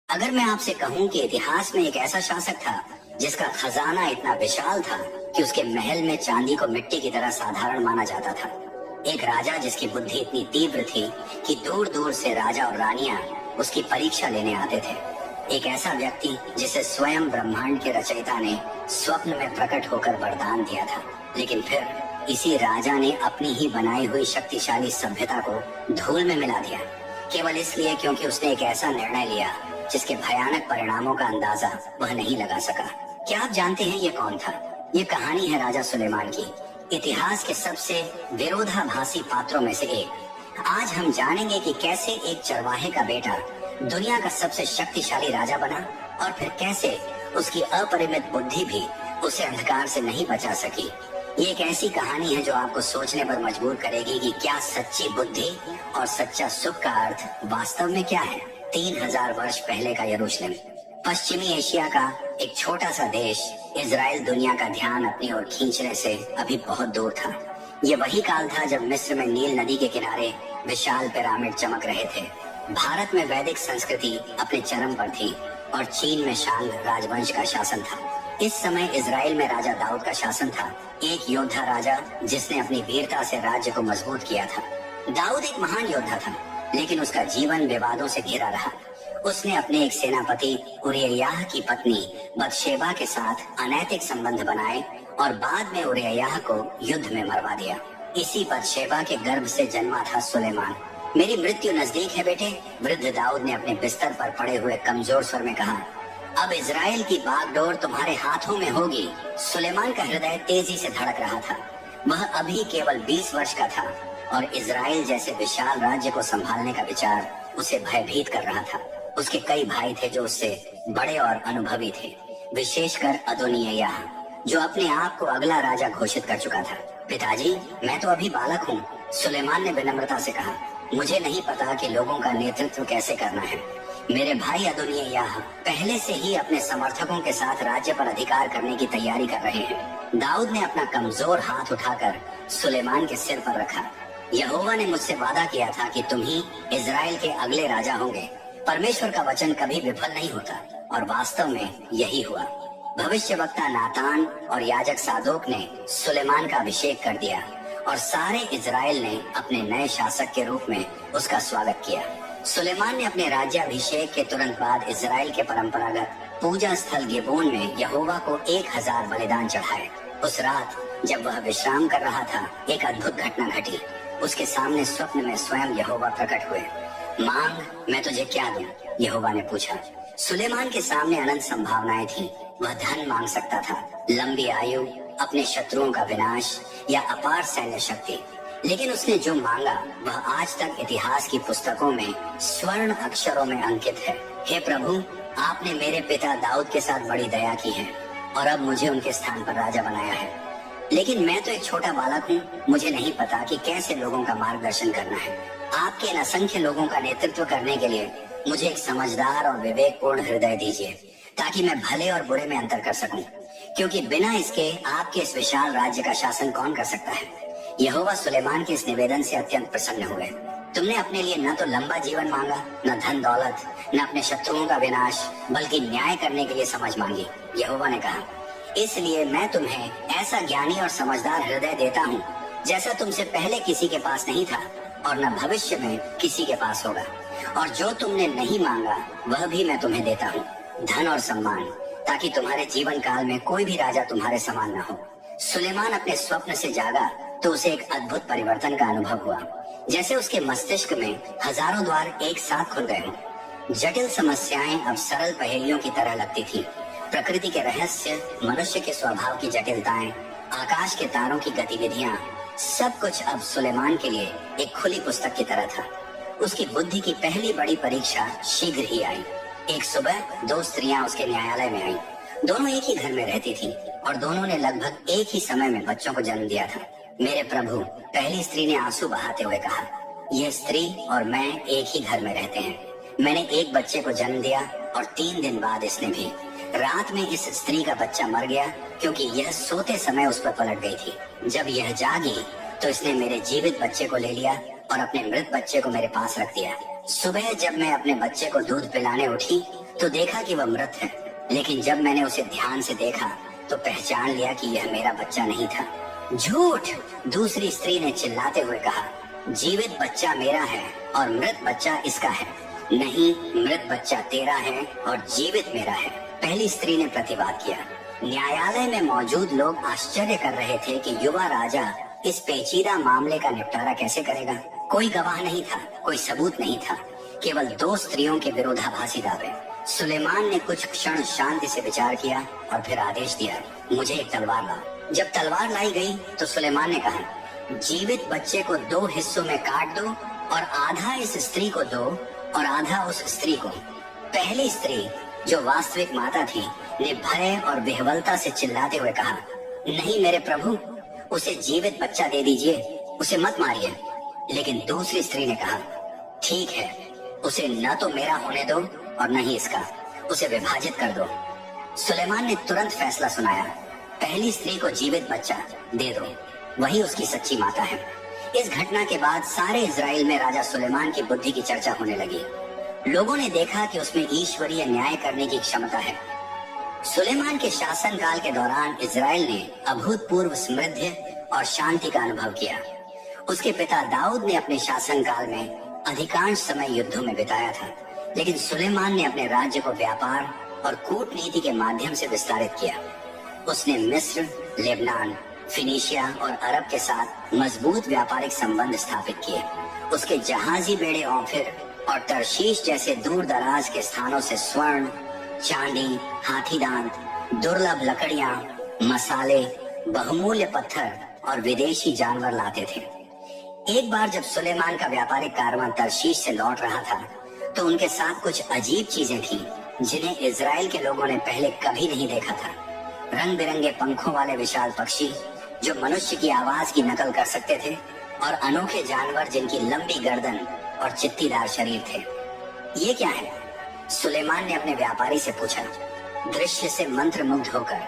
अगर मैं आपसे कहूं कि इतिहास में एक ऐसा शासक था जिसका खजाना इतना विशाल था कि उसके महल में चांदी को मिट्टी की तरह साधारण माना जाता था। एक राजा जिसकी बुद्धि इतनी तीव्र थी कि दूर दूर से राजा और रानियां उसकी परीक्षा लेने आते थे। एक ऐसा व्यक्ति जिसे स्वयं ब्रह्मांड के रचयिता ने स्वप्न में प्रकट होकर वरदान दिया था, लेकिन फिर इसी राजा ने अपनी ही बनाई हुई शक्तिशाली सभ्यता को धूल में मिला दिया, केवल इसलिए क्योंकि उसने एक ऐसा निर्णय लिया जिसके भयानक परिणामों का अंदाजा वह नहीं लगा सका। क्या आप जानते हैं ये कौन था? ये कहानी है राजा सुलेमान की, इतिहास के सबसे विरोधाभासी पात्रों में से एक। आज हम जानेंगे कि कैसे एक चरवाहे का बेटा दुनिया का सबसे शक्तिशाली राजा बना और फिर कैसे उसकी अपरिमित बुद्धि भी उसे अंधकार से नहीं बचा सकी। ये एक ऐसी कहानी है जो आपको सोचने पर मजबूर करेगी कि क्या सच्ची बुद्धि और सच्चा सुख का अर्थ वास्तव में क्या है। 3000 वर्ष पहले का यरूशलेम, पश्चिमी एशिया का एक छोटा सा देश इजराइल दुनिया का ध्यान अपनी ओर खींचने से अभी बहुत दूर था। ये वही काल था जब मिस्र में नील नदी के किनारे विशाल पिरामिड चमक रहे थे, भारत में वैदिक संस्कृति अपने चरम पर थी और चीन में शांग राजवंश का शासन था। इस समय इजराइल में राजा दाऊद का शासन था, एक योद्धा राजा जिसने अपनी वीरता से राज्य को मजबूत किया था। दाऊद एक महान योद्धा था, लेकिन उसका जीवन विवादों से घिरा रहा। उसने अपने एक सेनापति उरिय्याह की पत्नी बतशेबा के साथ अनैतिक संबंध बनाए और बाद में उरिय्याह को युद्ध में मरवा दिया। इसी बतशेबा के गर्भ से जन्मा था सुलेमान। मेरी मृत्यु नजदीक है बेटे, वृद्ध दाऊद ने अपने बिस्तर पर पड़े हुए कमजोर स्वर में कहा। अब इजराइल की बागडोर तुम्हारे हाथों में होगी। सुलेमान का हृदय तेजी से धड़क रहा था। वह अभी केवल 20 वर्ष का था और इजराइल जैसे विशाल राज्य को संभालने का विचार उसे भयभीत कर रहा था। उसके कई भाई थे जो उससे बड़े और अनुभवी थे, विशेषकर अदोनिय्याह, जो अपने आप को अगला राजा घोषित कर चुका था। पिताजी, मैं तो अभी बालक हूँ, सुलेमान ने विनम्रता से कहा। मुझे नहीं पता कि लोगों का नेतृत्व कैसे करना है। मेरे भाई अदोनिय्याह पहले से ही अपने समर्थकों के साथ राज्य पर अधिकार करने की तैयारी कर रहे हैं। दाऊद ने अपना कमजोर हाथ उठाकर सुलेमान के सिर पर रखा। यहोवा ने मुझसे वादा किया था कि तुम ही इजराइल के अगले राजा होंगे। परमेश्वर का वचन कभी विफल नहीं होता और वास्तव में यही हुआ। भविष्यवक्ता नातान और याजक सादोक ने सुलेमान का अभिषेक कर दिया और सारे इजराइल ने अपने नए शासक के रूप में उसका स्वागत किया। सुलेमान ने अपने राज्याभिषेक के तुरंत बाद इजराइल के परंपरागत पूजा स्थल गिबोन में यहोवा को 1000 बलिदान चढ़ाए। उस रात जब वह विश्राम कर रहा था, एक अद्भुत घटना घटी। उसके सामने स्वप्न में स्वयं यहोवा प्रकट हुए। मांग, मैं तुझे क्या दूं? यहोवा ने पूछा। सुलेमान के सामने अनंत संभावनाएं थी। वह धन मांग सकता था, लंबी आयु, अपने शत्रुओं का विनाश या अपार सैन्य शक्ति, लेकिन उसने जो मांगा वह आज तक इतिहास की पुस्तकों में स्वर्ण अक्षरों में अंकित है। हे प्रभु, आपने मेरे पिता दाऊद के साथ बड़ी दया की है और अब मुझे उनके स्थान पर राजा बनाया है, लेकिन मैं तो एक छोटा बालक हूँ। मुझे नहीं पता कि कैसे लोगों का मार्गदर्शन करना है। आपके इन असंख्य लोगों का नेतृत्व करने के लिए मुझे एक समझदार और विवेकपूर्ण हृदय दीजिए, ताकि मैं भले और बुरे में अंतर कर सकूं, क्योंकि बिना इसके आपके इस विशाल राज्य का शासन कौन कर सकता है। यहोवा सुलेमान के इस निवेदन से अत्यंत प्रसन्न हुए। तुमने अपने लिए न तो लंबा जीवन मांगा, न धन दौलत, न अपने शत्रुओं का विनाश, बल्कि न्याय करने के लिए समझ मांगी। यहोवा ने कहा, इसलिए मैं तुम्हें ऐसा ज्ञानी और समझदार हृदय देता हूँ जैसा तुमसे पहले किसी के पास नहीं था और न भविष्य में किसी के पास होगा। और जो तुमने नहीं मांगा वह भी मैं तुम्हें देता हूँ, धन और सम्मान, ताकि तुम्हारे जीवन काल में कोई भी राजा तुम्हारे समान न हो। सुलेमान अपने स्वप्न से जागा तो उसे एक अद्भुत परिवर्तन का अनुभव हुआ, जैसे उसके मस्तिष्क में हजारों द्वार एक साथ खुल गए हों। जटिल समस्याएं अब सरल पहेलियों की तरह लगती थी। प्रकृति के रहस्य, मनुष्य के स्वभाव की जटिलताएं, आकाश के तारों की गतिविधियां, सब कुछ अब सुलेमान के लिए एक खुली पुस्तक की तरह था। उसकी बुद्धि की पहली बड़ी परीक्षा शीघ्र ही आई। एक सुबह 2 स्त्रियां उसके न्यायालय में आईं। दोनों एक ही घर में रहती थीं और दोनों ने लगभग एक ही समय में बच्चों को जन्म दिया था। मेरे प्रभु, पहली स्त्री ने आंसू बहाते हुए कहा, यह स्त्री और मैं एक ही घर में रहते हैं। मैंने एक बच्चे को जन्म दिया और 3 दिन बाद इसने भी। रात में इस स्त्री का बच्चा मर गया क्योंकि यह सोते समय उस पर पलट गई थी। जब यह जागी तो इसने मेरे जीवित बच्चे को ले लिया और अपने मृत बच्चे को मेरे पास रख दिया। सुबह जब मैं अपने बच्चे को दूध पिलाने उठी तो देखा कि वह मृत है, लेकिन जब मैंने उसे ध्यान से देखा तो पहचान लिया कि यह मेरा बच्चा नहीं था। झूठ! दूसरी स्त्री ने चिल्लाते हुए कहा, जीवित बच्चा मेरा है और मृत बच्चा इसका है। नहीं, मृत बच्चा तेरा है और जीवित मेरा है, पहली स्त्री ने प्रतिवाद किया। न्यायालय में मौजूद लोग आश्चर्य कर रहे थे कि युवा राजा इस पेचीदा मामले का निपटारा कैसे करेगा। कोई गवाह नहीं था, कोई सबूत नहीं था, केवल दो स्त्रियों के विरोधाभासी दावे। सुलेमान ने कुछ क्षण शांति से विचार किया और फिर आदेश दिया, मुझे एक तलवार लाओ। जब तलवार लाई गई तो सुलेमान ने कहा, जीवित बच्चे को 2 हिस्सों में काट दो और आधा इस स्त्री को दो और आधा उस स्त्री को। पहली स्त्री, जो वास्तविक माता थी, ने भय और विह्वलता से चिल्लाते हुए कहा, नहीं मेरे प्रभु, उसे जीवित बच्चा दे दीजिए, उसे मत मारिए। लेकिन दूसरी स्त्री ने कहा, ठीक है, उसे न तो मेरा होने दो और न ही इसका, उसे विभाजित कर दो। सुलेमान ने तुरंत फैसला सुनाया, पहली स्त्री को जीवित बच्चा दे दो, वही उसकी सच्ची माता है। इस घटना के बाद सारे इजराइल में राजा सुलेमान की बुद्धि की चर्चा होने लगी। लोगों ने देखा कि उसमें ईश्वरीय न्याय करने की क्षमता है। सुलेमान के शासन काल के दौरान इजराइल ने अभूतपूर्व समृद्धि और शांति का अनुभव किया। उसके पिता दाऊद ने अपने शासन काल में अधिकांश समय युद्धों में बिताया था, लेकिन सुलेमान ने अपने राज्य को व्यापार और कूटनीति के माध्यम से विस्तारित किया। उसने मिस्र, लेबनान, फिनिशिया और अरब के साथ मजबूत व्यापारिक संबंध स्थापित किए। उसके जहाजी बेड़े ओफिर और तरशीश जैसे दूर दराज के स्थानों से स्वर्ण, चांदी, हाथीदांत, दुर्लभ लकड़ियां, मसाले, बहुमूल्य पत्थर और विदेशी जानवर लाते थे। एक बार जब सुलेमान का व्यापारिक कारवां तरशीश से लौट रहा था, तो उनके साथ कुछ अजीब चीजें थीं, जिन्हें इजराइल के लोगों ने पहले कभी नहीं देखा था। रंग बिरंगे पंखों वाले विशाल पक्षी जो मनुष्य की आवाज की नकल कर सकते थे, और अनोखे जानवर जिनकी लंबी गर्दन और चित्तीदार शरीर थे। ये क्या है? सुलेमान ने अपने व्यापारी से पूछा, दृश्य से मंत्रमुग्ध होकर।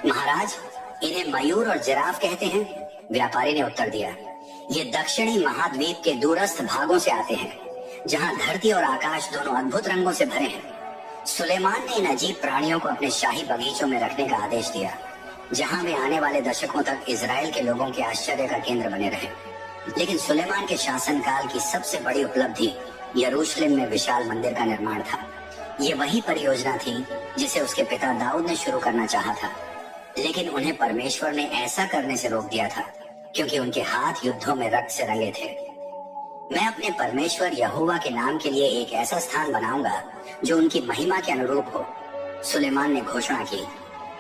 महाराज, इन्हें मयूर और जिराफ कहते हैं, व्यापारी ने उत्तर दिया। ये दक्षिणी महाद्वीप के दूरस्थ भागों से आते हैं, जहाँ धरती और आकाश दोनों अद्भुत रंगों से भरे हैं। सुलेमान ने इन अजीब प्राणियों को अपने शाही बगीचों में रखने का आदेश दिया, जहाँ वे आने वाले दशकों तक इजराइल के लोगों के आश्चर्य का केंद्र बने रहे। लेकिन सुलेमान के शासनकाल की सबसे बड़ी उपलब्धि यरूशलेम में विशाल मंदिर का निर्माण था। ये वही परियोजना थी जिसे उसके पिता दाऊद ने शुरू करना चाहा था, लेकिन उन्हें परमेश्वर ने ऐसा करने से रोक दिया था, क्योंकि उनके हाथ युद्धों में रक्त से रंगे थे। मैं अपने परमेश्वर यहोवा के नाम के लिए एक ऐसा स्थान बनाऊंगा जो उनकी महिमा के अनुरूप हो, सुलेमान ने घोषणा की।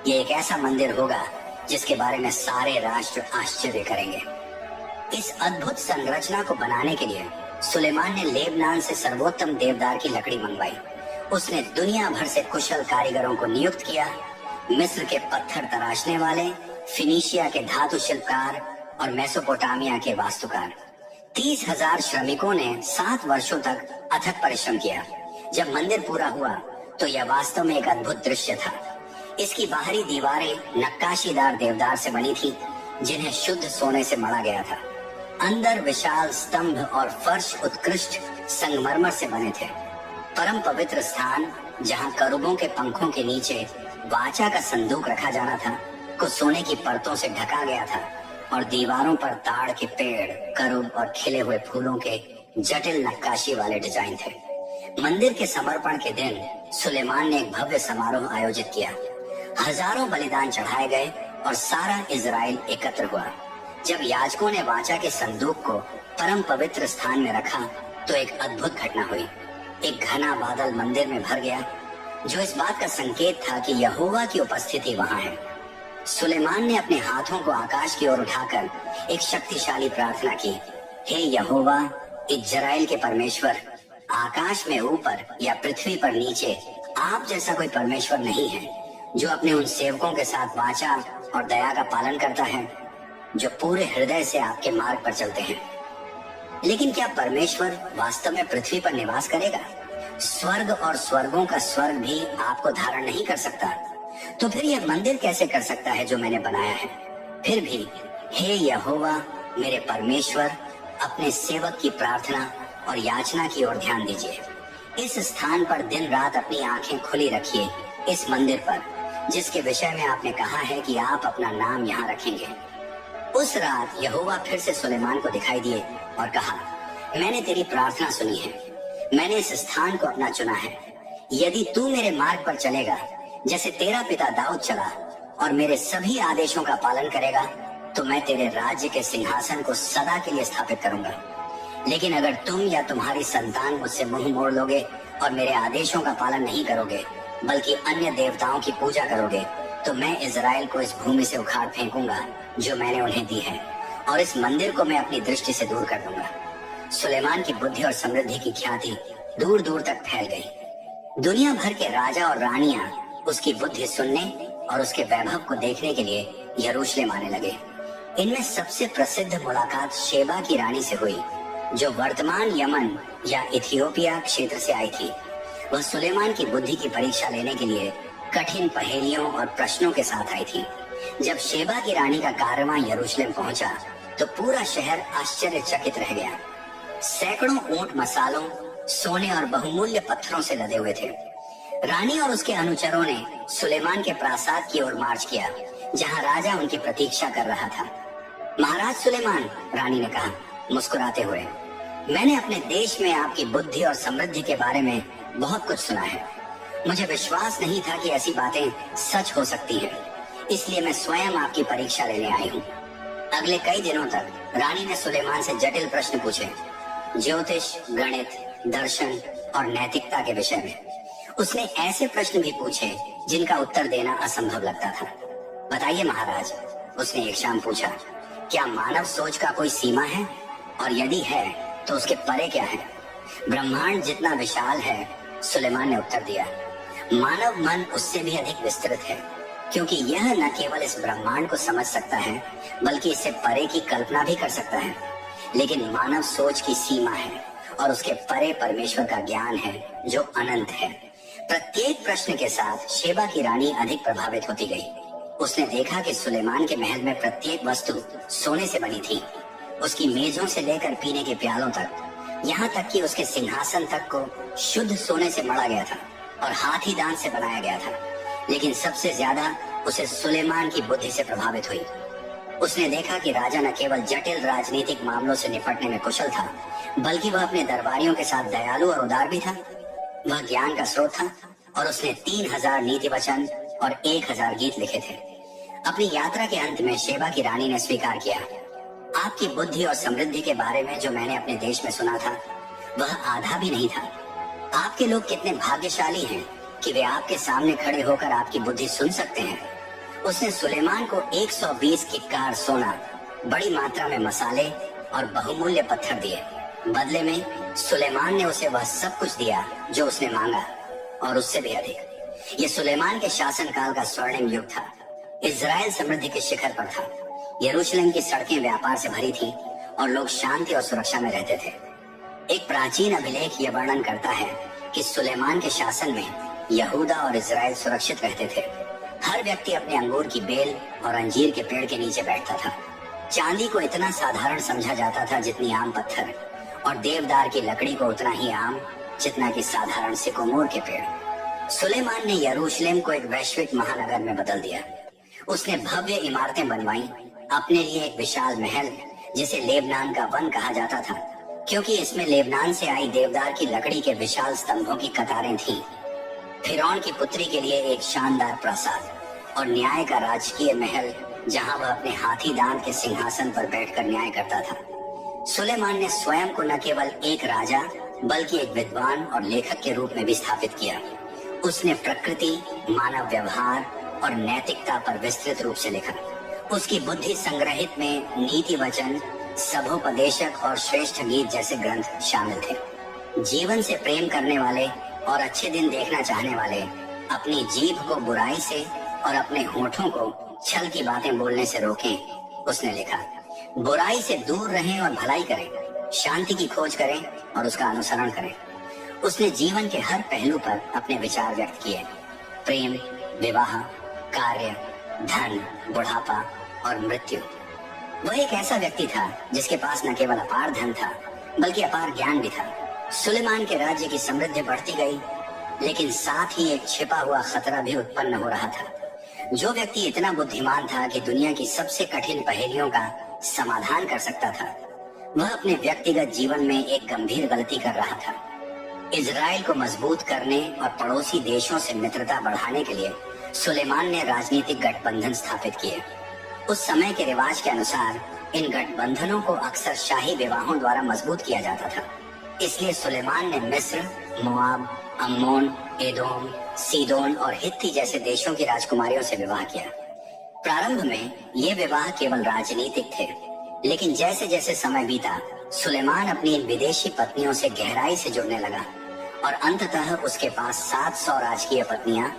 ये एक ऐसा मंदिर होगा जिसके बारे में सारे राष्ट्र आश्चर्य करेंगे। इस अद्भुत संरचना को बनाने के लिए सुलेमान ने लेबनान से सर्वोत्तम देवदार की लकड़ी मंगवाई। उसने दुनिया भर से कुशल कारीगरों को नियुक्त किया। मिस्र के पत्थर तराशने वाले, फिनिशिया के धातु शिल्पकार और मेसोपोटामिया के वास्तुकार। 30,000 श्रमिकों ने 7 वर्षों तक अथक परिश्रम किया। जब मंदिर पूरा हुआ तो यह वास्तव में एक अद्भुत दृश्य था। इसकी बाहरी दीवारें नक्काशीदार देवदार से बनी थी, जिन्हें शुद्ध सोने से मढ़ा गया था। अंदर विशाल स्तंभ और फर्श उत्कृष्ट संगमरमर से बने थे। परम पवित्र स्थान, जहाँ करूबों के पंखों के नीचे वाचा का संदूक रखा जाना था, को सोने की परतों से ढका गया था, और दीवारों पर ताड़ के पेड़, करूब और खिले हुए फूलों के जटिल नक्काशी वाले डिजाइन थे। मंदिर के समर्पण के दिन सुलेमान ने एक भव्य समारोह आयोजित किया। हजारों बलिदान चढ़ाए गए और सारा इजराइल एकत्र हुआ। जब याजकों ने वाचा के संदूक को परम पवित्र स्थान में रखा तो एक अद्भुत घटना हुई। एक घना बादल मंदिर में भर गया, जो इस बात का संकेत था कि यहोवा की उपस्थिति वहां है। सुलेमान ने अपने हाथों को आकाश की ओर उठाकर एक शक्तिशाली प्रार्थना की, हे यहोवा, इजराइल के परमेश्वर, आकाश में ऊपर या पृथ्वी पर नीचे आप जैसा कोई परमेश्वर नहीं है, जो अपने उन सेवकों के साथ वाचा और दया का पालन करता है, जो पूरे हृदय से आपके मार्ग पर चलते हैं। लेकिन क्या परमेश्वर वास्तव में पृथ्वी पर निवास करेगा? स्वर्ग और स्वर्गों का स्वर्ग भी आपको धारण नहीं कर सकता, तो फिर यह मंदिर कैसे कर सकता है जो मैंने बनाया है? फिर भी हे यहोवा मेरे परमेश्वर, अपने सेवक की प्रार्थना और याचना की ओर ध्यान दीजिए। इस स्थान पर दिन रात अपनी आंखें खुली रखिए, इस मंदिर पर जिसके विषय में आपने कहा है कि आप अपना नाम यहाँ रखेंगे। उस रात यहोवा फिर से सुलेमान को दिखाई दिए और कहा, मैंने तेरी प्रार्थना सुनी है, मैंने इस स्थान को अपना चुना है। यदि तू मेरे मार्ग पर चलेगा जैसे तेरा पिता दाऊद चला और मेरे सभी आदेशों का पालन करेगा, तो मैं तेरे राज्य के सिंहासन को सदा के लिए स्थापित करूंगा। लेकिन अगर तुम या तुम्हारी संतान मुझसे मुंह मोड़ लोगे और मेरे आदेशों का पालन नहीं करोगे, बल्कि अन्य देवताओं की पूजा करोगे, तो मैं इजराइल को इस भूमि से उखाड़ फेंकूंगा जो मैंने उन्हें दी है, और इस मंदिर को मैं अपनी दृष्टि से दूर कर दूंगा। सुलेमान की बुद्धि और समृद्धि की ख्याति दूर दूर तक फैल गई। दुनिया भर के राजा और रानियां उसकी बुद्धि सुनने और उसके वैभव को देखने के लिए यरूशलेम आने लगे। इनमें सबसे प्रसिद्ध मुलाकात शेबा की रानी से हुई, जो वर्तमान यमन या इथियोपिया क्षेत्र से आई थी। वह सुलेमान की बुद्धि की परीक्षा लेने के लिए कठिन पहेलियों और प्रश्नों के साथ आई थी। जब शेबा की रानी का कारवां यरूशलेम पहुंचा, तो पूरा शहर आश्चर्यचकित रह गया। सैकड़ों ऊंट मसालों, सोने और बहुमूल्य पत्थरों से लदे हुए थे। रानी और उसके अनुचरों ने सुलेमान के प्रासाद की ओर मार्च किया, जहां राजा उनकी प्रतीक्षा कर रहा था। महाराज सुलेमान, रानी ने कहा मुस्कुराते हुए, मैंने अपने देश में आपकी बुद्धि और समृद्धि के बारे में बहुत कुछ सुना है। मुझे विश्वास नहीं था कि ऐसी बातें सच हो सकती हैं, इसलिए मैं स्वयं आपकी परीक्षा लेने आई हूँ। अगले कई दिनों तक रानी ने सुलेमान से जटिल प्रश्न पूछे, ज्योतिष, गणित, दर्शन और नैतिकता के विषय में। उसने ऐसे प्रश्न भी पूछे जिनका उत्तर देना असंभव लगता था। बताइए महाराज, उसने एक शाम पूछा, क्या मानव सोच का कोई सीमा है, और यदि है तो उसके परे क्या है? ब्रह्मांड जितना विशाल है, सुलेमान ने उत्तर दिया। मानव मन उससे भी अधिक विस्तृत है, क्योंकि यह न केवल इस ब्रह्मांड को समझ सकता है, बल्कि इससे परे की कल्पना भी कर सकता है। लेकिन मानव सोच की सीमा है, और उसके परे परमेश्वर का ज्ञान है जो अनंत है। प्रत्येक प्रश्न के साथ शेबा की रानी अधिक प्रभावित होती गई। उसने देखा कि सुलेमान के महल में प्रत्येक वस्तु सोने से बनी थी, उसकी मेजों से लेकर पीने के प्यालों तक, यहाँ तक कि उसके सिंहासन तक को शुद्ध सोने से मढ़ा गया था और हाथी दांत से बनाया गया था। लेकिन सबसे ज्यादा उसे सुलेमान की बुद्धि से प्रभावित हुई। उसने देखा कि राजा न केवल जटिल राजनीतिक मामलों से निपटने में कुशल था, बल्कि वह अपने दरबारियों के साथ दयालु और उदार भी था। वह ज्ञान का स्रोत था, और उसने 3000 नीति वचन और 1000 गीत लिखे थे। अपनी यात्रा के अंत में शेबा की रानी ने स्वीकार किया, आपकी बुद्धि और समृद्धि के बारे में जो मैंने अपने देश में सुना था, वह आधा भी नहीं था। आपके लोग कितने भाग्यशाली हैं कि वे आपके सामने खड़े होकर आपकी बुद्धि सुन सकते हैं। उसने सुलेमान को 120 किक्कार सोना, बड़ी मात्रा में मसाले और बहुमूल्य पत्थर दिए। बदले में सुलेमान ने उसे वह सब कुछ दिया जो उसने मांगा, और उससे भी अधिक। ये सुलेमान के शासनकाल का स्वर्णिम युग था। इजराइल समृद्धि के शिखर पर था। यरूशलेम की सड़कें व्यापार से भरी थी, और लोग शांति और सुरक्षा में रहते थे। एक प्राचीन अभिलेख यह वर्णन करता है कि सुलेमान के शासन में यहूदा और इजराइल सुरक्षित रहते थे। हर व्यक्ति अपने अंगूर की बेल और अंजीर के पेड़ के नीचे बैठता था। चांदी को इतना साधारण समझा जाता था जितनी आम पत्थर, और देवदार की लकड़ी को उतना ही आम जितना कि साधारण सिकोमोर के पेड़। सुलेमान ने यरूशलेम को एक वैश्विक महानगर में बदल दिया। उसने भव्य इमारतें बनवाई, अपने लिए एक विशाल महल जिसे लेबनान का वन कहा जाता था, क्योंकि इसमें लेबनान से आई देवदार की लकड़ी के विशाल स्तंभों की कतारें थीं। फिरौन की पुत्री के लिए एक शानदार प्रासाद और न्याय का राजकीय महल, जहां वह अपने हाथी दांत के सिंहासन पर बैठकर न्याय करता था। सुलेमान ने स्वयं को न केवल एक राजा, बल्कि एक विद्वान और लेखक के रूप में भी स्थापित किया। उसने प्रकृति, मानव व्यवहार और नैतिकता पर विस्तृत रूप से लिखा। उसकी बुद्धि संग्रहित में नीति वचन, सभोपदेशक और श्रेष्ठ गीत जैसे ग्रंथ शामिल थे। जीवन से प्रेम करने वाले और अच्छे दिन देखना चाहने वाले अपनी जीभ को बुराई से और अपने होठों को छल की बातें बोलने से रोकें, उसने लिखा। बुराई से दूर रहें और भलाई करें, शांति की खोज करें और उसका अनुसरण करें। उसने जीवन के हर पहलू पर अपने विचार व्यक्त किए। प्रेम, विवाह, कार्य, धन, बुढ़ापा और मृत्यु। वह एक ऐसा व्यक्ति था जिसके पास न केवल अपार धन था, बल्कि अपार ज्ञान भी था। सुलेमान के राज्य की समृद्धि बढ़ती गई, लेकिन साथ ही एक छिपा हुआ खतरा भी उत्पन्न हो रहा था। जो व्यक्ति इतना बुद्धिमान था कि दुनिया की सबसे कठिन पहेलियों का समाधान कर सकता था, वह अपने व्यक्तिगत जीवन में एक गंभीर गलती कर रहा था। इजराइल को मजबूत करने और पड़ोसी देशों से मित्रता बढ़ाने के लिए सुलेमान ने राजनीतिक गठबंधन स्थापित किए। उस समय के रिवाज के अनुसार इन गठबंधनों को अक्सर शाही विवाहों द्वारा मजबूत किया जाता था। इसलिए सुलेमान ने मिस्र, मोआब, अम्मोन, एदोम, सीदोन और हित्ती जैसे देशों की राजकुमारियों से विवाह किया। प्रारंभ में ये विवाह केवल राजनीतिक थे, लेकिन जैसे जैसे समय बीता, सुलेमान अपनी इन विदेशी पत्नियों से गहराई से जुड़ने लगा और अंततः उसके पास 700 राजकीय पत्नियां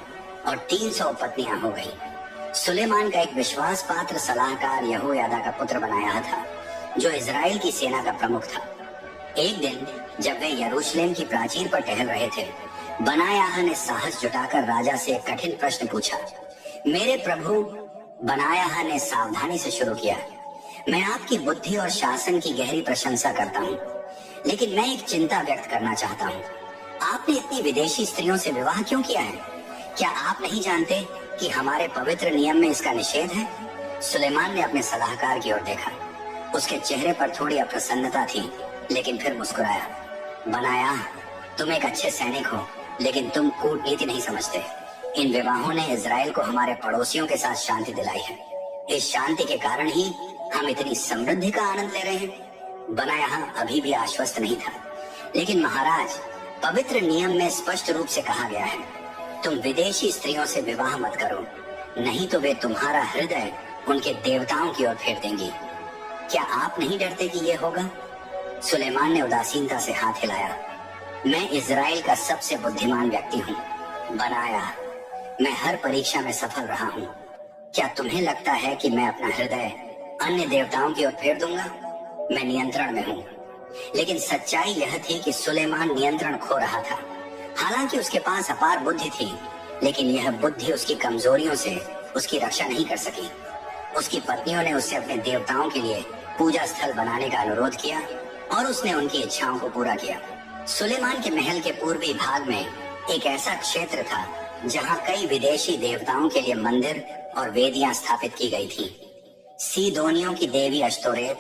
और 300 पत्नियां हो गईं। सुलेमान का एक विश्वास पात्र सलाहकार यहोयादा का पुत्र बनाया था, जो इजराइल की सेना का प्रमुख था। एक दिन जब वे यरूशलेम की प्राचीर पर टहल रहे थे, बनायाह ने साहस जुटाकर राजा से एक कठिन प्रश्न पूछा। मेरे प्रभु, बनायाह ने सावधानी से शुरू किया, मैं आपकी बुद्धि और शासन की गहरी प्रशंसा करता हूँ, लेकिन मैं एक चिंता व्यक्त करना चाहता हूँ। आपने इतनी विदेशी स्त्रियों से विवाह क्यों किया है? क्या आप नहीं जानते कि हमारे पवित्र नियम में इसका निषेध है? सुलेमान ने अपने सलाहकार की ओर देखा। उसके चेहरे पर थोड़ी अप्रसन्नता थी, लेकिन फिर मुस्कुराया। बनायाह, तुम एक अच्छे सैनिक हो, लेकिन तुम कूटनीति नहीं समझते। इन विवाहों ने इजराइल को हमारे पड़ोसियों के साथ शांति दिलाई है। इस शांति के कारण ही हम इतनी समृद्धि का आनंद ले रहे हैं। बनायाह अभी भी आश्वस्त नहीं था, लेकिन महाराज, पवित्र नियम में स्पष्ट रूप से कहा गया है, तुम विदेशी स्त्रियों से विवाह मत करो, नहीं तो वे तुम्हारा हृदय उनके देवताओं की ओर फेर देंगी। क्या आप नहीं डरते कि ये होगा? सुलेमान ने उदासीनता से हाथ हिलाया। मैं इजराइल का सबसे बुद्धिमान व्यक्ति हूँ बनायाह, मैं हर परीक्षा में सफल रहा हूँ। क्या तुम्हें लगता है कि मैं अपना हृदय अन्य देवताओं की ओर फेर दूंगा? मैं नियंत्रण में हूँ। लेकिन सच्चाई यह थी कि सुलेमान नियंत्रण खो रहा था। हालांकि उसके पास अपार बुद्धि थी, लेकिन यह बुद्धि उसकी कमजोरियों से उसकी रक्षा नहीं कर सकी। उसकी पत्नियों ने उससे अपने देवताओं के लिए पूजा स्थल बनाने का अनुरोध किया और उसने उनकी इच्छाओं को पूरा किया। सुलेमान के महल के पूर्वी भाग में एक ऐसा क्षेत्र था जहाँ कई विदेशी देवताओं के लिए मंदिर और वेदियां स्थापित की गई थी। सीदोनियों की देवी अश्तोरेत,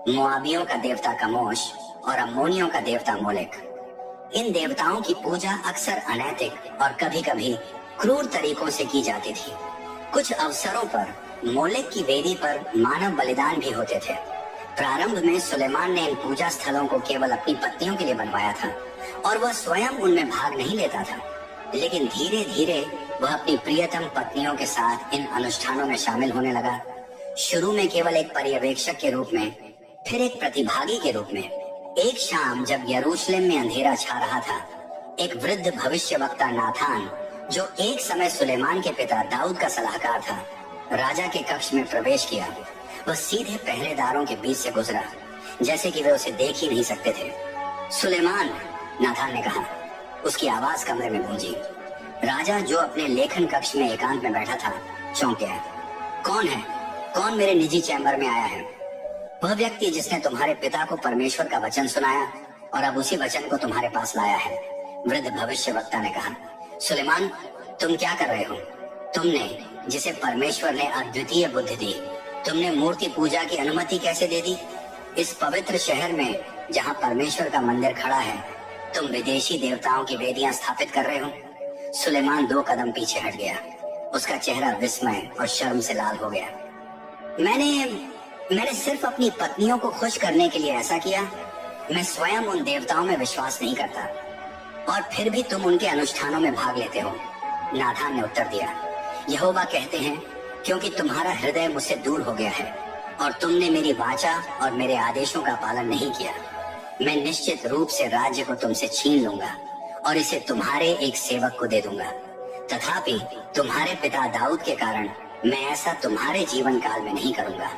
मोआबियों का देवता कमोश और अम्मोनियों का देवता मोलेक। इन देवताओं की पूजा अक्सर अनैतिक और कभी-कभी क्रूर तरीकों से की जाती थी। कुछ अवसरों पर मोलेक की वेदी पर मानव बलिदान भी होते थे। प्रारंभ में सुलेमान ने इन पूजा स्थलों को केवल अपनी पत्नियों के लिए बनवाया था और वह स्वयं उनमें भाग नहीं लेता था, लेकिन धीरे धीरे वह अपनी प्रियतम पत्नियों के साथ इन अनुष्ठानों में शामिल होने लगा। शुरू में केवल एक पर्यवेक्षक के रूप में, फिर एक प्रतिभागी के रूप में। एक शाम जब यरूशलेम में अंधेरा छा रहा था, एक वृद्ध भविष्यवक्ता नाथान, जो एक समय सुलेमान के पिता दाऊद का सलाहकार था, राजा के कक्ष में प्रवेश किया। वह सीधे पहरेदारों के बीच से गुजरा, जैसे कि वे उसे देख ही नहीं सकते थे। सुलेमान, नाथान ने कहा। उसकी आवाज कमरे में गूंजी। राजा, जो अपने लेखन कक्ष में एकांत में बैठा था, चौंक गया। कौन है? कौन मेरे निजी चैम्बर में आया है? वह व्यक्ति जिसने तुम्हारे पिता को परमेश्वर का वचन सुनाया और अब उसी वचन को तुम्हारे पास लाया है, वृद्ध भविष्यवक्ता ने कहा। सुलेमान, तुम क्या कर रहे हो? तुमने, जिसे परमेश्वर ने अद्वितीय बुद्धि दी, तुमने मूर्ति पूजा की अनुमति कैसे दे दी? इस पवित्र शहर में जहाँ परमेश्वर का मंदिर खड़ा है, तुम विदेशी देवताओं की वेदियां स्थापित कर रहे हो। सुलेमान 2 कदम पीछे हट गया। उसका चेहरा विस्मय और शर्म से लाल हो गया। मैंने सिर्फ अपनी पत्नियों को खुश करने के लिए ऐसा किया। मैं स्वयं उन देवताओं में विश्वास नहीं करता, और फिर भी तुम उनके अनुष्ठानों में भाग लेते हो। नाथान ने उत्तर दिया, यहोवा कहते हैं, क्योंकि तुम्हारा हृदय मुझसे दूर हो गया है और तुमने मेरी वाचा और मेरे आदेशों का पालन नहीं किया, मैं निश्चित रूप से राज्य को तुमसे छीन लूंगा और इसे तुम्हारे एक सेवक को दे दूंगा। तथापि तुम्हारे पिता दाऊद के कारण मैं ऐसा तुम्हारे जीवन काल में नहीं करूंगा,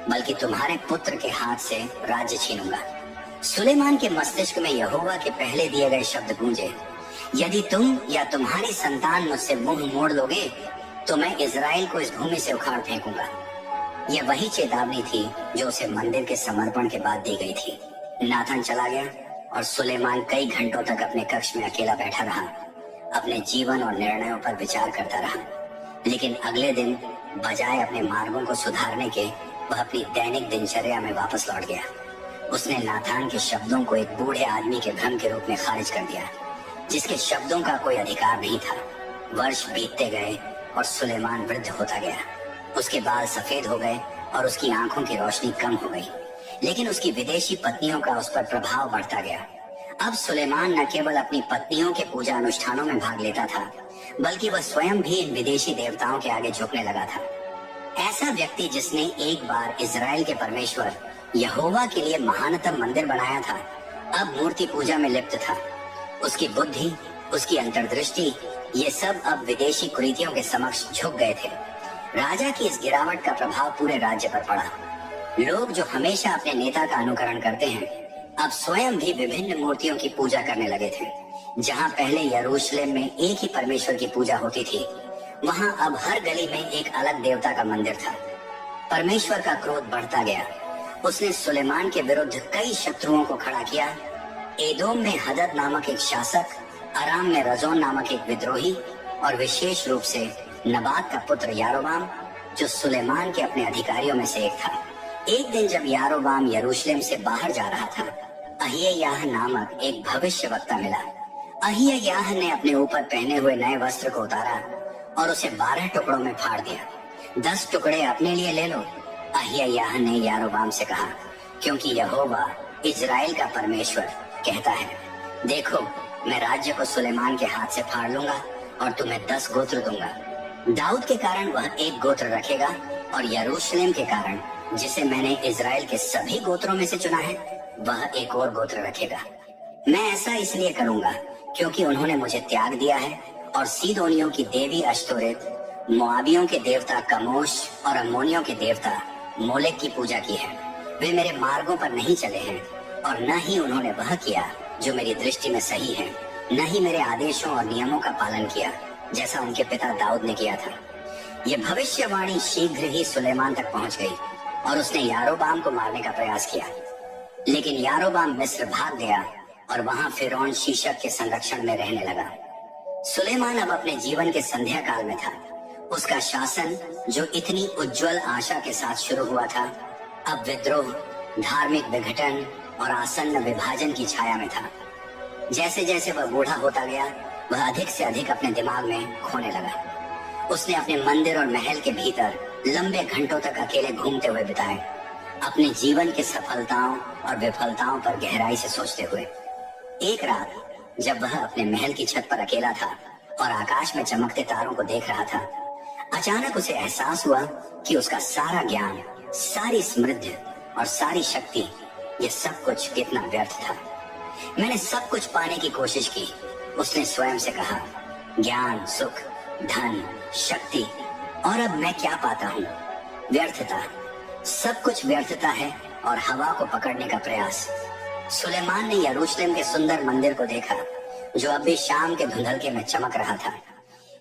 बल्कि तुम्हारे पुत्र के हाथ से राज्य छीनूंगा। सुलेमान के मस्तिष्क में यहोवा के पहले दिए गए शब्द गूंजे, यदि तुम या तुम्हारी संतान मुझसे मुंह मोड़ लोगे तो मैं इजराइल को इस भूमि से उखाड़ फेंकूंगा। यह वही चेतावनी थी जो उसे मंदिर के समर्पण के बाद दी गई थी। नाथान चला गया और सुलेमान कई घंटों तक अपने कक्ष में अकेला बैठा रहा, अपने जीवन और निर्णयों पर विचार करता रहा। लेकिन अगले दिन बजाय अपने मार्गों को सुधारने के वह अपनी दैनिक दिनचर्या में वापस लौट गया। उसने नाथान के शब्दों को एक बूढ़े आदमी के भ्रम के रूप में खारिज कर दिया, जिसके शब्दों का कोई अधिकार नहीं था। वर्ष बीतते गए और सुलेमान वृद्ध होता गया। उसके बाल सफेद हो गए और उसकी आंखों की रोशनी कम हो गई, लेकिन उसकी विदेशी पत्नियों का उस पर प्रभाव बढ़ता गया। अब सुलेमान न केवल अपनी पत्नियों के पूजा अनुष्ठानों में भाग लेता था, बल्कि वह स्वयं भी इन विदेशी देवताओं के आगे झुकने लगा था। ऐसा व्यक्ति जिसने एक बार इजराइल के परमेश्वर यहोवा के लिए महानतम मंदिर बनाया था, अब मूर्ति पूजा में लिप्त था। उसकी बुद्धि, उसकी अंतर्दृष्टि, ये सब अब विदेशी कुरीतियों के समक्ष झुक गए थे। राजा की इस गिरावट का प्रभाव पूरे राज्य पर पड़ा। लोग जो हमेशा अपने नेता का अनुकरण करते हैं, अब स्वयं भी विभिन्न मूर्तियों की पूजा करने लगे थे। जहाँ पहले यरूशलेम में एक ही परमेश्वर की पूजा होती थी, वहाँ अब हर गली में एक अलग देवता का मंदिर था। परमेश्वर का क्रोध बढ़ता गया। उसने सुलेमान के विरुद्ध कई शत्रुओं को खड़ा किया। एदोम में हदद नामक एक शासक, अराम में रजोन नामक एक विद्रोही, और विशेष रूप से नबात का पुत्र यारोबाम, जो सुलेमान के अपने अधिकारियों में से एक था। एक दिन जब यारोबाम यरूशलेम से बाहर जा रहा था, अहिय्याह नामक एक भविष्यवक्ता मिला। अहिय्याह ने अपने ऊपर पहने हुए नए वस्त्र को उतारा और उसे 12 टुकड़ों में फाड़ दिया। 10 टुकड़े अपने लिए ले लो, अहिय्याह ने यारोबाम से कहा, क्योंकि यहोवा इजराइल का परमेश्वर कहता है, देखो मैं राज्य को सुलेमान के हाथ से फाड़ लूंगा और तुम्हें 10 गोत्र दूंगा। दाऊद के कारण वह एक गोत्र रखेगा और यरूशलेम के कारण, जिसे मैंने इजराइल के सभी गोत्रों में से चुना है, वह एक और गोत्र रखेगा। मैं ऐसा इसलिए करूंगा क्योंकि उन्होंने मुझे त्याग दिया है और सीदोनियों की देवी अश्तोरेत, मोआबियों के देवता कमोश और अम्मोनियों के देवता मोलेक की पूजा की है। वे मेरे मार्गों पर नहीं चले हैं और न ही उन्होंने वह किया जो मेरी दृष्टि में सही है, न ही मेरे आदेशों और नियमों का पालन किया जैसा उनके पिता दाऊद ने किया था। ये भविष्यवाणी शीघ्र ही सुलेमान तक पहुंच गई और उसने यारोबाम को मारने का प्रयास किया। लेकिन यारोबाम मिस्र भाग गया और वहां फिरौन शीशक के संरक्षण में रहने लगा। सुलेमान अब अपने जीवन के संध्या काल में था। उसका शासन, जो इतनी उज्जवल आशा के साथ शुरू हुआ था, अब विद्रोह, धार्मिक विघटन और आसन्न विभाजन की छाया में था। जैसे जैसे वह बूढ़ा होता गया, वह अधिक से अधिक अपने दिमाग में खोने लगा। उसने अपने मंदिर और महल के भीतर लंबे घंटों तक अकेले घूमते हुए बिताए, अपने जीवन की सफलताओं और विफलताओं पर गहराई से सोचते हुए। एक रात जब वह अपने महल की छत पर अकेला था और आकाश में चमकते तारों को देख रहा था, अचानक उसे एहसास हुआ कि उसका सारा ज्ञान, सारी समृद्धि और सारी शक्ति, ये सब कुछ कितना व्यर्थ था। मैंने सब कुछ पाने की कोशिश की, उसने स्वयं से कहा। ज्ञान, सुख, धन, शक्ति, और अब मैं क्या पाता हूँ? व्यर्थता। सब कुछ व्यर्थता है और हवा को पकड़ने का प्रयास। सुलेमान ने यरूशलेम के सुंदर मंदिर को देखा, जो अब भी शाम के धुंधलके में चमक रहा था,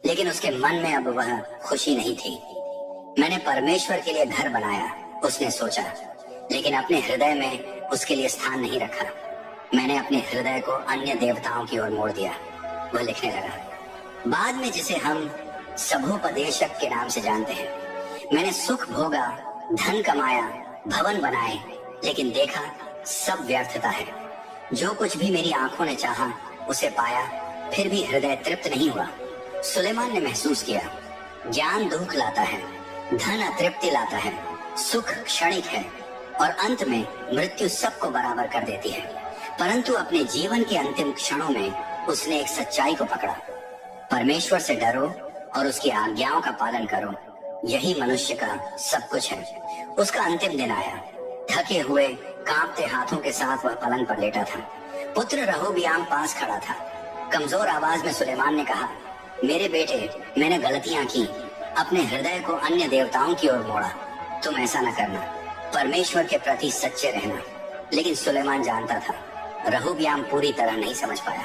लेकिन उसके मन में अब वह खुशी नहीं थी। मैंने परमेश्वर के लिए घर बनाया, उसने सोचा, लेकिन अपने हृदय में उसके लिए स्थान नहीं रखा। मैंने अपने हृदय को अन्य देवताओं की ओर मोड़ दिया, वह लिखने लगा। बाद में जिसे हम सभोपदेशक के नाम से जानते हैं, मैंने सुख भोगा, धन कमाया, भवन बनाए, लेकिन देखा सब व्यर्थता है। जो कुछ भी मेरी आंखों ने चाहा उसे पाया, फिर भी हृदय तृप्त नहीं हुआ। सुलेमान ने महसूस किया, ज्ञान दुख लाता है, धन अतृप्ति लाता है, सुख क्षणिक है और अंत में मृत्यु सबको बराबर कर देती है। परंतु अपने जीवन के अंतिम क्षणों में उसने एक सच्चाई को पकड़ा। परमेश्वर से डरो और उसकी आज्ञाओं का पालन करो, यही मनुष्य का सब कुछ है। उसका अंतिम दिन आया। थके हुए, कांपते हाथों के साथ वह पलंग पर लेटा था। पुत्र रहोबियाम पास खड़ा था। कमजोर आवाज में सुलेमान ने कहा, मेरे बेटे, मैंने गलतियां की, अपने हृदय को अन्य देवताओं की ओर मोड़ा। तुम ऐसा न करना, परमेश्वर के प्रति सच्चे रहना। लेकिन सुलेमान जानता था, रहोबियाम पूरी तरह नहीं समझ पाया।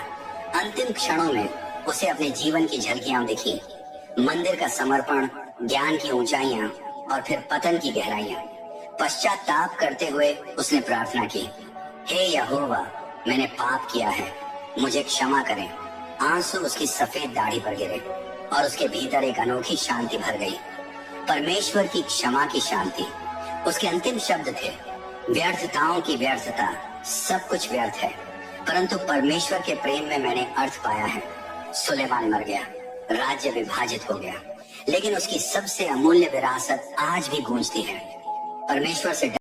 अंतिम क्षणों में उसे अपने जीवन की झलकियां दिखी, मंदिर का समर्पण, ज्ञान की ऊंचाइयां और फिर पतन की गहराइयां। पश्चाताप करते हुए उसने प्रार्थना की, हे यहोवा, मैंने पाप किया है, मुझे क्षमा करें। आंसू उसकी सफेद दाढ़ी पर गिरे और उसके भीतर एक अनोखी शांति भर गई। परमेश्वर की क्षमा की शांति। उसके अंतिम शब्द थे, व्यर्थताओं की व्यर्थता, सब कुछ व्यर्थ है, परंतु परमेश्वर के प्रेम में मैंने अर्थ पाया है। सुलेमान मर गया, राज्य विभाजित हो गया, लेकिन उसकी सबसे अमूल्य विरासत आज भी गूंजती है। परमेश्वर से